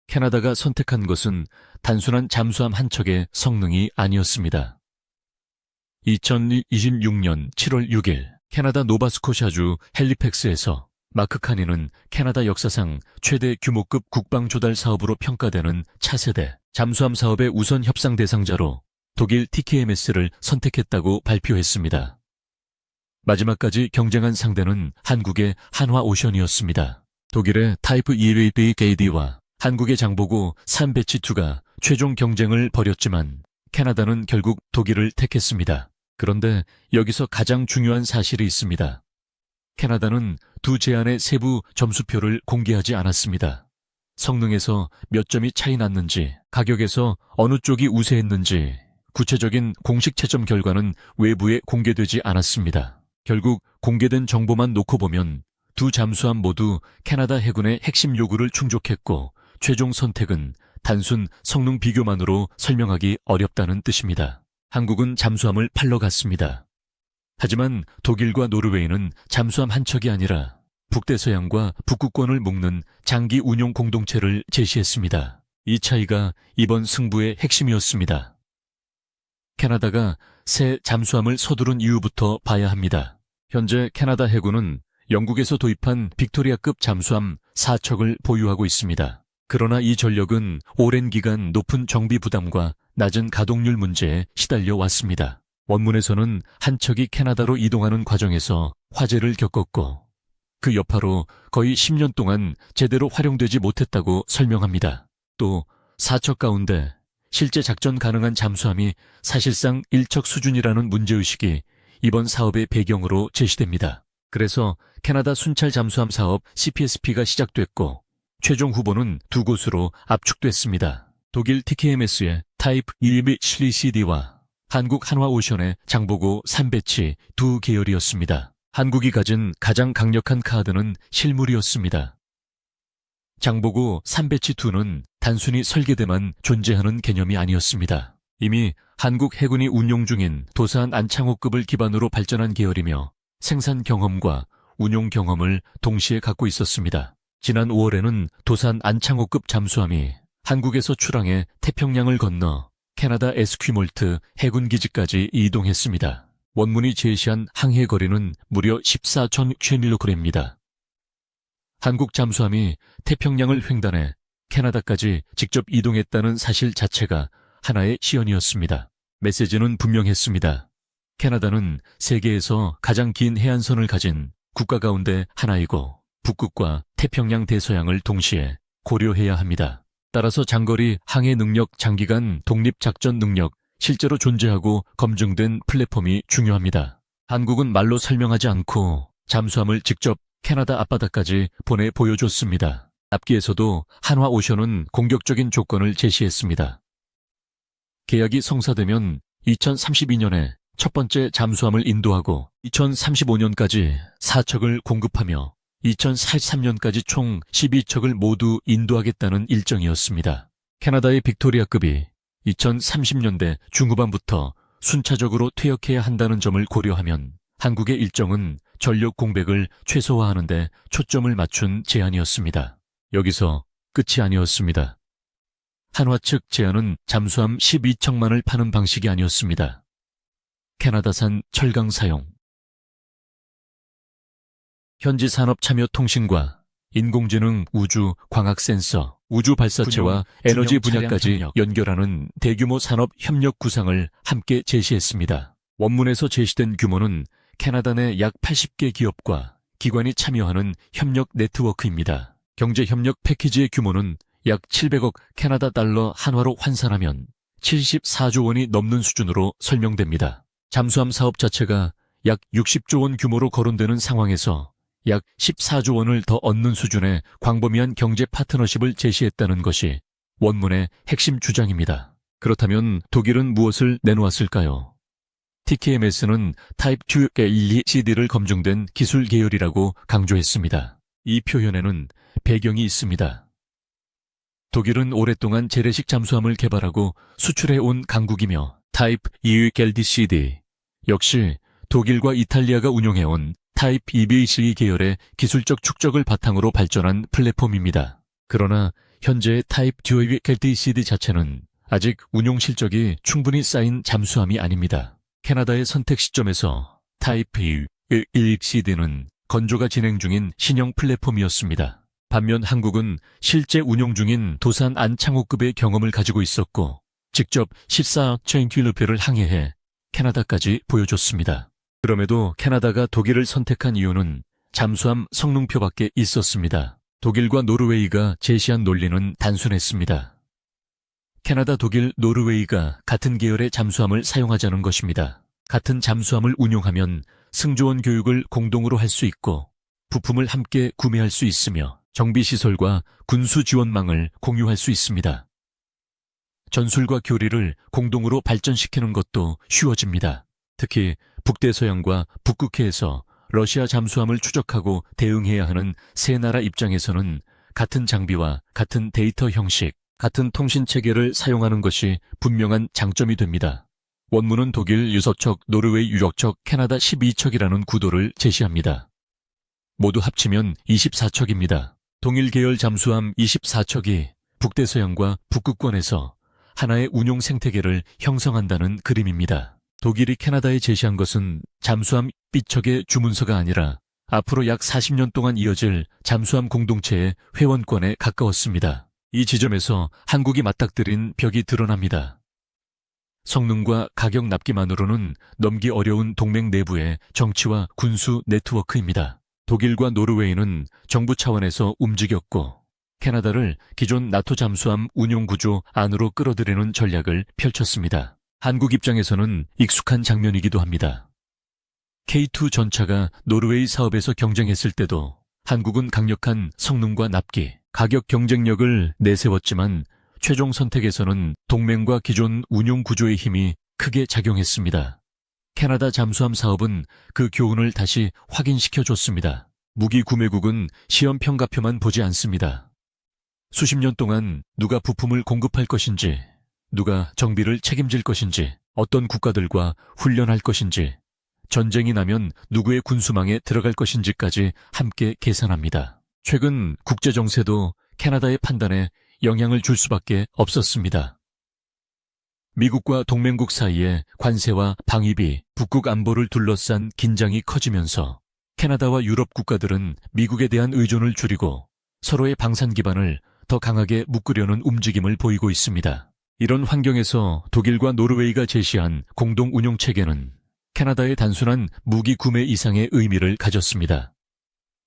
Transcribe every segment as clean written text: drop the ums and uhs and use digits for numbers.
캐나다가 선택한 것은 단순한 잠수함 한 척의 성능이 아니었습니다. 2026년 7월 6일 캐나다 노바스코샤주 헬리팩스에서 마크 카니는 캐나다 역사상 최대 규모급 국방 조달 사업으로 평가되는 차세대 잠수함 사업의 우선 협상 대상자로 독일 TKMS를 선택했다고 발표했습니다. 마지막까지 경쟁한 상대는 한국의 한화오션이었습니다. 독일의 타이프 EVBKD와 한국의 장보고 3배치2가 최종 경쟁을 벌였지만 캐나다는 결국 독일을 택했습니다. 그런데 여기서 가장 중요한 사실이 있습니다. 캐나다는 두 제안의 세부 점수표를 공개하지 않았습니다. 성능에서 몇 점이 차이 났는지, 가격에서 어느 쪽이 우세했는지, 구체적인 공식 채점 결과는 외부에 공개되지 않았습니다. 결국 공개된 정보만 놓고 보면 두 잠수함 모두 캐나다 해군의 핵심 요구를 충족했고 최종 선택은 단순 성능 비교만으로 설명하기 어렵다는 뜻입니다. 한국은 잠수함을 팔러 갔습니다. 하지만 독일과 노르웨이는 잠수함 한 척이 아니라 북대서양과 북극권을 묶는 장기 운용 공동체를 제시했습니다. 이 차이가 이번 승부의 핵심이었습니다. 캐나다가 새 잠수함을 서두른 이유부터 봐야 합니다. 현재 캐나다 해군은 영국에서 도입한 빅토리아급 잠수함 4척을 보유하고 있습니다. 그러나 이 전력은 오랜 기간 높은 정비 부담과 낮은 가동률 문제에 시달려 왔습니다. 원문에서는 한 척이 캐나다로 이동하는 과정에서 화재를 겪었고 그 여파로 거의 10년 동안 제대로 활용되지 못했다고 설명합니다. 또 4척 가운데 실제 작전 가능한 잠수함이 사실상 1척 수준이라는 문제의식이 이번 사업의 배경으로 제시됩니다. 그래서 캐나다 순찰 잠수함 사업 CPSP가 시작됐고 최종 후보는 두 곳으로 압축됐습니다. 독일 TKMS의 타이프 EB CD와 한국 한화오션의 장보고 3배치 두 계열이었습니다. 한국이 가진 가장 강력한 카드는 실물이었습니다. 장보고 3배치2는 단순히 설계대만 존재하는 개념이 아니었습니다. 이미 한국 해군이 운용 중인 도산 안창호급을 기반으로 발전한 계열이며 생산 경험과 운용 경험을 동시에 갖고 있었습니다. 지난 5월에는 도산 안창호급 잠수함이 한국에서 출항해 태평양을 건너 캐나다 에스퀴몰트 해군기지까지 이동했습니다. 원문이 제시한 항해 거리는 무려 14,000km입니다. 한국 잠수함이 태평양을 횡단해 캐나다까지 직접 이동했다는 사실 자체가 하나의 시연이었습니다. 메시지는 분명했습니다. 캐나다는 세계에서 가장 긴 해안선을 가진 국가 가운데 하나이고 북극과 태평양 대서양을 동시에 고려해야 합니다. 따라서 장거리 항해 능력, 장기간 독립작전 능력, 실제로 존재하고 검증된 플랫폼이 중요합니다. 한국은 말로 설명하지 않고 잠수함을 직접 캐나다 앞바다까지 보내 보여줬습니다. 앞기에서도 한화오션은 공격적인 조건을 제시했습니다. 계약이 성사되면 2032년에 첫 번째 잠수함을 인도하고 2035년까지 4척을 공급하며 2043년까지 총 12척을 모두 인도하겠다는 일정이었습니다. 캐나다의 빅토리아급이 2030년대 중후반부터 순차적으로 퇴역해야 한다는 점을 고려하면 한국의 일정은 전력 공백을 최소화하는 데 초점을 맞춘 제안이었습니다. 여기서 끝이 아니었습니다. 한화 측 제안은 잠수함 12척만을 파는 방식이 아니었습니다. 캐나다산 철강 사용, 현지 산업 참여 통신과 인공지능, 우주, 광학 센서, 우주 발사체와 에너지 분야까지 연결하는 대규모 산업 협력 구상을 함께 제시했습니다. 원문에서 제시된 규모는 캐나다 내 약 80개 기업과 기관이 참여하는 협력 네트워크입니다. 경제협력 패키지의 규모는 약 700억 캐나다 달러 한화로 환산하면 74조 원이 넘는 수준으로 설명됩니다. 잠수함 사업 자체가 약 60조 원 규모로 거론되는 상황에서 약 14조 원을 더 얻는 수준의 광범위한 경제 파트너십을 제시했다는 것이 원문의 핵심 주장입니다. 그렇다면 독일은 무엇을 내놓았을까요? TKMS는 타입 2 LECD를 검증된 기술 계열이라고 강조했습니다. 이 표현에는 배경이 있습니다. 독일은 오랫동안 재래식 잠수함을 개발하고 수출해온 강국이며 타입 EULDCD 역시 독일과 이탈리아가 운용해온 타입 EBAC 계열의 기술적 축적을 바탕으로 발전한 플랫폼입니다. 그러나 현재의 타입 듀얼 LTCD 자체는 아직 운용 실적이 충분히 쌓인 잠수함이 아닙니다. 캐나다의 선택 시점에서 타입 LTCD는 건조가 진행 중인 신형 플랫폼이었습니다. 반면 한국은 실제 운용 중인 도산 안창호급의 경험을 가지고 있었고 직접 14킬로미터를 항해해 캐나다까지 보여줬습니다. 그럼에도 캐나다가 독일을 선택한 이유는 잠수함 성능표밖에 있었습니다. 독일과 노르웨이가 제시한 논리는 단순했습니다. 캐나다, 독일, 노르웨이가 같은 계열의 잠수함을 사용하자는 것입니다. 같은 잠수함을 운용하면 승조원 교육을 공동으로 할 수 있고 부품을 함께 구매할 수 있으며 정비시설과 군수 지원망을 공유할 수 있습니다. 전술과 교리를 공동으로 발전시키는 것도 쉬워집니다. 특히 북대서양과 북극해에서 러시아 잠수함을 추적하고 대응해야 하는 세 나라 입장에서는 같은 장비와 같은 데이터 형식, 같은 통신 체계를 사용하는 것이 분명한 장점이 됩니다. 원문은 독일 6척, 노르웨이 6척, 캐나다 12척이라는 구도를 제시합니다. 모두 합치면 24척입니다. 동일 계열 잠수함 24척이 북대서양과 북극권에서 하나의 운용 생태계를 형성한다는 그림입니다. 독일이 캐나다에 제시한 것은 잠수함 B척의 주문서가 아니라 앞으로 약 40년 동안 이어질 잠수함 공동체의 회원권에 가까웠습니다. 이 지점에서 한국이 맞닥뜨린 벽이 드러납니다. 성능과 가격 납기만으로는 넘기 어려운 동맹 내부의 정치와 군수 네트워크입니다. 독일과 노르웨이는 정부 차원에서 움직였고 캐나다를 기존 나토 잠수함 운용구조 안으로 끌어들이는 전략을 펼쳤습니다. 한국 입장에서는 익숙한 장면이기도 합니다. K2 전차가 노르웨이 사업에서 경쟁했을 때도 한국은 강력한 성능과 납기, 가격 경쟁력을 내세웠지만 최종 선택에서는 동맹과 기존 운용 구조의 힘이 크게 작용했습니다. 캐나다 잠수함 사업은 그 교훈을 다시 확인시켜줬습니다. 무기 구매국은 시험 평가표만 보지 않습니다. 수십 년 동안 누가 부품을 공급할 것인지, 누가 정비를 책임질 것인지, 어떤 국가들과 훈련할 것인지, 전쟁이 나면 누구의 군수망에 들어갈 것인지까지 함께 계산합니다. 최근 국제정세도 캐나다의 판단에 영향을 줄 수밖에 없었습니다. 미국과 동맹국 사이에 관세와 방위비, 북극 안보를 둘러싼 긴장이 커지면서 캐나다와 유럽 국가들은 미국에 대한 의존을 줄이고 서로의 방산 기반을 더 강하게 묶으려는 움직임을 보이고 있습니다. 이런 환경에서 독일과 노르웨이가 제시한 공동 운용 체계는 캐나다의 단순한 무기 구매 이상의 의미를 가졌습니다.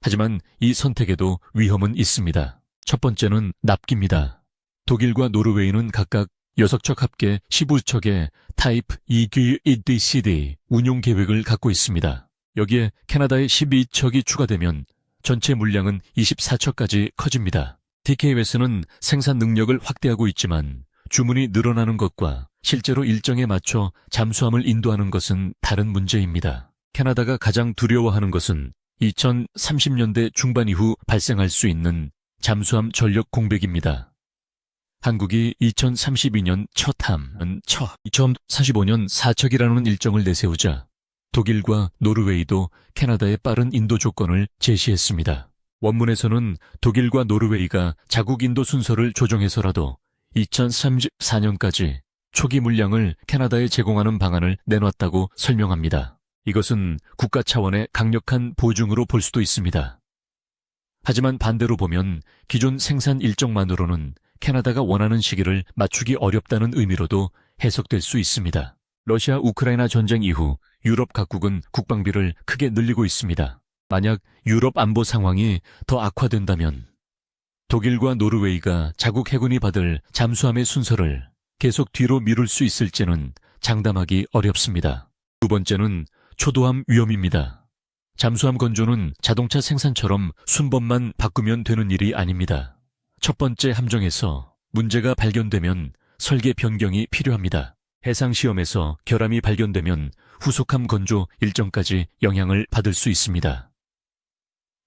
하지만 이 선택에도 위험은 있습니다. 첫 번째는 납기입니다. 독일과 노르웨이는 각각 6척 합계 15척의 타입 EDCD 운용 계획을 갖고 있습니다. 여기에 캐나다의 12척이 추가되면 전체 물량은 24척까지 커집니다. TKWS는 생산 능력을 확대하고 있지만 주문이 늘어나는 것과 실제로 일정에 맞춰 잠수함을 인도하는 것은 다른 문제입니다. 캐나다가 가장 두려워하는 것은 2030년대 중반 이후 발생할 수 있는 잠수함 전력 공백입니다. 한국이 2032년 첫 함은 2045년 4척이라는 일정을 내세우자 독일과 노르웨이도 캐나다의 빠른 인도 조건을 제시했습니다. 원문에서는 독일과 노르웨이가 자국 인도 순서를 조정해서라도 2034년까지 초기 물량을 캐나다에 제공하는 방안을 내놨다고 설명합니다. 이것은 국가 차원의 강력한 보증으로 볼 수도 있습니다. 하지만 반대로 보면 기존 생산 일정만으로는 캐나다가 원하는 시기를 맞추기 어렵다는 의미로도 해석될 수 있습니다. 러시아 우크라이나 전쟁 이후 유럽 각국은 국방비를 크게 늘리고 있습니다. 만약 유럽 안보 상황이 더 악화된다면 독일과 노르웨이가 자국 해군이 받을 잠수함의 순서를 계속 뒤로 미룰 수 있을지는 장담하기 어렵습니다. 두 번째는 초도함 위험입니다. 잠수함 건조는 자동차 생산처럼 순번만 바꾸면 되는 일이 아닙니다. 첫 번째 함정에서 문제가 발견되면 설계 변경이 필요합니다. 해상시험에서 결함이 발견되면 후속함 건조 일정까지 영향을 받을 수 있습니다.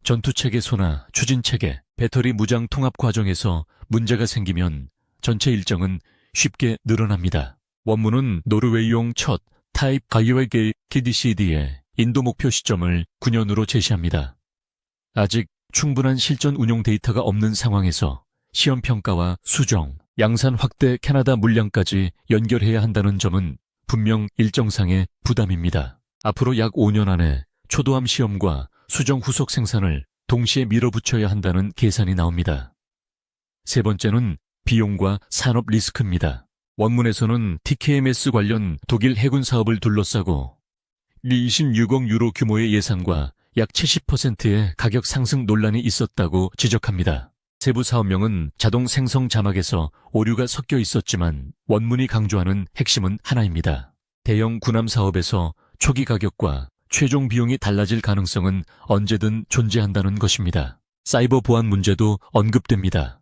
전투체계 소나 추진체계, 배터리 무장 통합 과정에서 문제가 생기면 전체 일정은 쉽게 늘어납니다. 원문은 노르웨이용 첫 타입 가이웨게 KDCD의 인도 목표 시점을 9년으로 제시합니다. 아직 충분한 실전 운용 데이터가 없는 상황에서 시험평가와 수정, 양산 확대 캐나다 물량까지 연결해야 한다는 점은 분명 일정상의 부담입니다. 앞으로 약 5년 안에 초도함 시험과 수정 후속 생산을 동시에 밀어붙여야 한다는 계산이 나옵니다. 세 번째는 비용과 산업 리스크입니다. 원문에서는 TKMS 관련 독일 해군 사업을 둘러싸고 26억 유로 규모의 예산과 약 70%의 가격 상승 논란이 있었다고 지적합니다. 세부 사업명은 자동 생성 자막에서 오류가 섞여 있었지만 원문이 강조하는 핵심은 하나입니다. 대형 군함 사업에서 초기 가격과 최종 비용이 달라질 가능성은 언제든 존재한다는 것입니다. 사이버 보안 문제도 언급됩니다.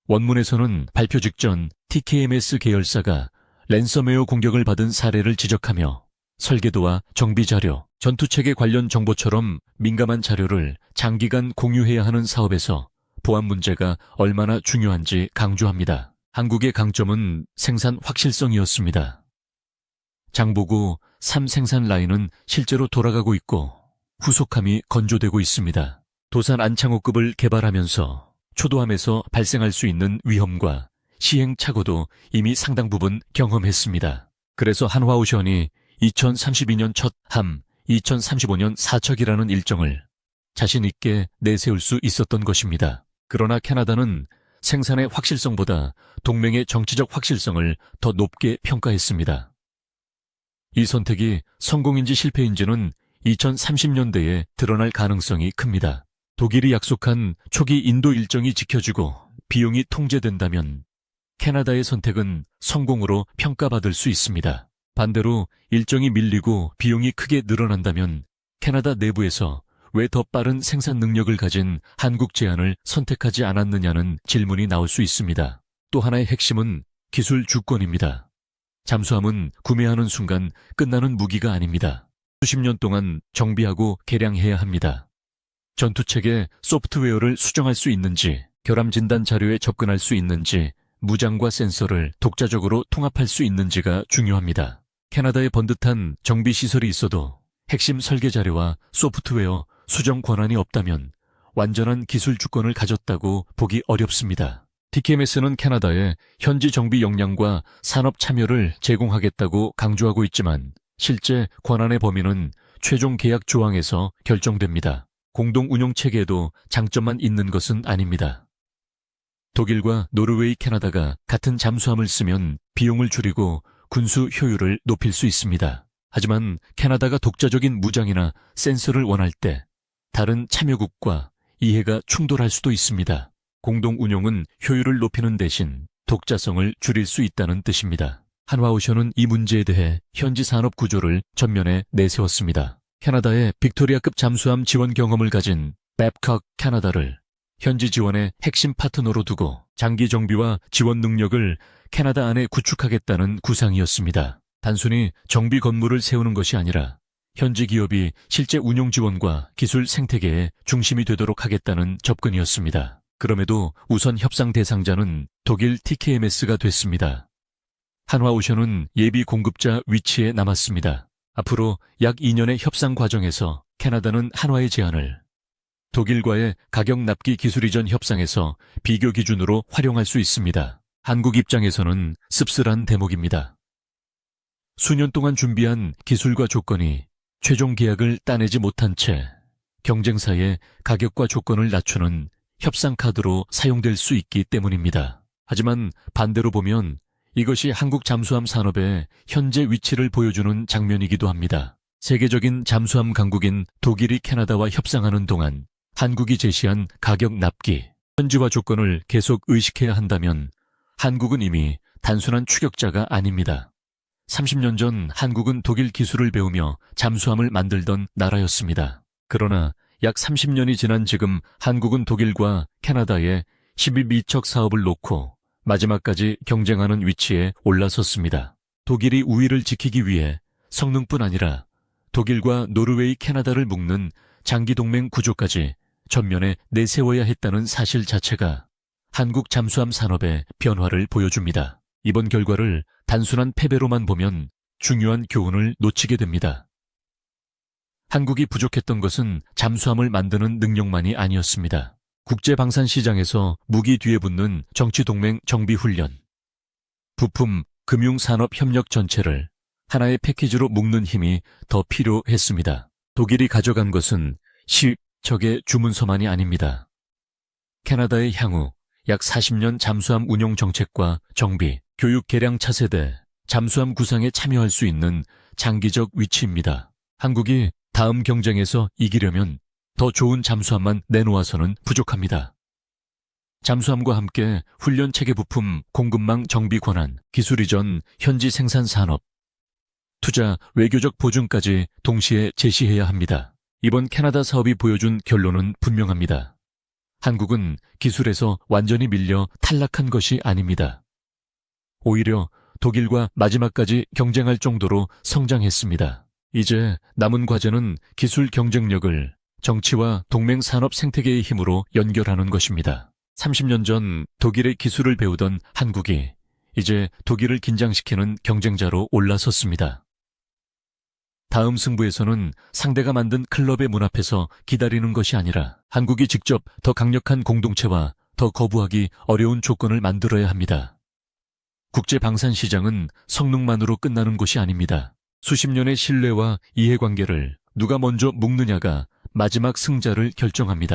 원문에서는 발표 직전 TKMS 계열사가 랜섬웨어 공격을 받은 사례를 지적하며 설계도와 정비 자료, 전투체계 관련 정보처럼 민감한 자료를 장기간 공유해야 하는 사업에서 보안 문제가 얼마나 중요한지 강조합니다. 한국의 강점은 생산 확실성이었습니다. 장보고 3생산 라인은 실제로 돌아가고 있고 후속함이 건조되고 있습니다. 도산 안창호급을 개발하면서 초도함에서 발생할 수 있는 위험과 시행착오도 이미 상당 부분 경험했습니다. 그래서 한화오션이 2032년 첫 함, 2035년 4척이라는 일정을 자신 있게 내세울 수 있었던 것입니다. 그러나 캐나다는 생산의 확실성보다 동맹의 정치적 확실성을 더 높게 평가했습니다. 이 선택이 성공인지 실패인지는 2030년대에 드러날 가능성이 큽니다. 독일이 약속한 초기 인도 일정이 지켜지고 비용이 통제된다면 캐나다의 선택은 성공으로 평가받을 수 있습니다. 반대로 일정이 밀리고 비용이 크게 늘어난다면 캐나다 내부에서 왜 더 빠른 생산 능력을 가진 한국 제안을 선택하지 않았느냐는 질문이 나올 수 있습니다. 또 하나의 핵심은 기술 주권입니다. 잠수함은 구매하는 순간 끝나는 무기가 아닙니다. 수십 년 동안 정비하고 개량해야 합니다. 전투체계 소프트웨어를 수정할 수 있는지, 결함 진단 자료에 접근할 수 있는지, 무장과 센서를 독자적으로 통합할 수 있는지가 중요합니다. 캐나다에 번듯한 정비 시설이 있어도 핵심 설계 자료와 소프트웨어 수정 권한이 없다면 완전한 기술 주권을 가졌다고 보기 어렵습니다. TKMS는 캐나다에 현지 정비 역량과 산업 참여를 제공하겠다고 강조하고 있지만 실제 권한의 범위는 최종 계약 조항에서 결정됩니다. 공동 운용 체계에도 장점만 있는 것은 아닙니다. 독일과 노르웨이, 캐나다가 같은 잠수함을 쓰면 비용을 줄이고 군수 효율을 높일 수 있습니다. 하지만 캐나다가 독자적인 무장이나 센서를 원할 때 다른 참여국과 이해가 충돌할 수도 있습니다. 공동 운용은 효율을 높이는 대신 독자성을 줄일 수 있다는 뜻입니다. 한화오션은 이 문제에 대해 현지 산업 구조를 전면에 내세웠습니다. 캐나다의 빅토리아급 잠수함 지원 경험을 가진 babcock 캐나다를 현지 지원의 핵심 파트너로 두고 장기 정비와 지원 능력을 캐나다 안에 구축하겠다는 구상이었습니다. 단순히 정비 건물을 세우는 것이 아니라 현지 기업이 실제 운용 지원과 기술 생태계의 중심이 되도록 하겠다는 접근이었습니다. 그럼에도 우선 협상 대상자는 독일 TKMS가 됐습니다. 한화오션은 예비 공급자 위치에 남았습니다. 앞으로 약 2년의 협상 과정에서 캐나다는 한화의 제안을 독일과의 가격 납기 기술 이전 협상에서 비교 기준으로 활용할 수 있습니다. 한국 입장에서는 씁쓸한 대목입니다. 수년 동안 준비한 기술과 조건이 최종 계약을 따내지 못한 채 경쟁사의 가격과 조건을 낮추는 협상 카드로 사용될 수 있기 때문입니다. 하지만 반대로 보면 이것이 한국 잠수함 산업의 현재 위치를 보여주는 장면이기도 합니다. 세계적인 잠수함 강국인 독일이 캐나다와 협상하는 동안 한국이 제시한 가격 납기, 현지화 조건을 계속 의식해야 한다면 한국은 이미 단순한 추격자가 아닙니다. 30년 전 한국은 독일 기술을 배우며 잠수함을 만들던 나라였습니다. 그러나 약 30년이 지난 지금 한국은 독일과 캐나다의 11미척 사업을 놓고 마지막까지 경쟁하는 위치에 올라섰습니다. 독일이 우위를 지키기 위해 성능뿐 아니라 독일과 노르웨이, 캐나다를 묶는 장기 동맹 구조까지 전면에 내세워야 했다는 사실 자체가 한국 잠수함 산업의 변화를 보여줍니다. 이번 결과를 단순한 패배로만 보면 중요한 교훈을 놓치게 됩니다. 한국이 부족했던 것은 잠수함을 만드는 능력만이 아니었습니다. 국제방산시장에서 무기 뒤에 붙는 정치동맹 정비훈련. 부품, 금융산업협력 전체를 하나의 패키지로 묶는 힘이 더 필요했습니다. 독일이 가져간 것은 적의 주문서만이 아닙니다. 캐나다의 향후 약 40년 잠수함 운용 정책과 정비, 교육 개량 차세대, 잠수함 구상에 참여할 수 있는 장기적 위치입니다. 한국이 다음 경쟁에서 이기려면 더 좋은 잠수함만 내놓아서는 부족합니다. 잠수함과 함께 훈련 체계 부품 공급망 정비 권한, 기술 이전, 현지 생산 산업, 투자, 외교적 보증까지 동시에 제시해야 합니다. 이번 캐나다 사업이 보여준 결론은 분명합니다. 한국은 기술에서 완전히 밀려 탈락한 것이 아닙니다. 오히려 독일과 마지막까지 경쟁할 정도로 성장했습니다. 이제 남은 과제는 기술 경쟁력을 정치와 동맹 산업 생태계의 힘으로 연결하는 것입니다. 30년 전 독일의 기술을 배우던 한국이 이제 독일을 긴장시키는 경쟁자로 올라섰습니다. 다음 승부에서는 상대가 만든 클럽의 문 앞에서 기다리는 것이 아니라 한국이 직접 더 강력한 공동체와 더 거부하기 어려운 조건을 만들어야 합니다. 국제방산시장은 성능만으로 끝나는 곳이 아닙니다. 수십 년의 신뢰와 이해관계를 누가 먼저 묶느냐가 마지막 승자를 결정합니다.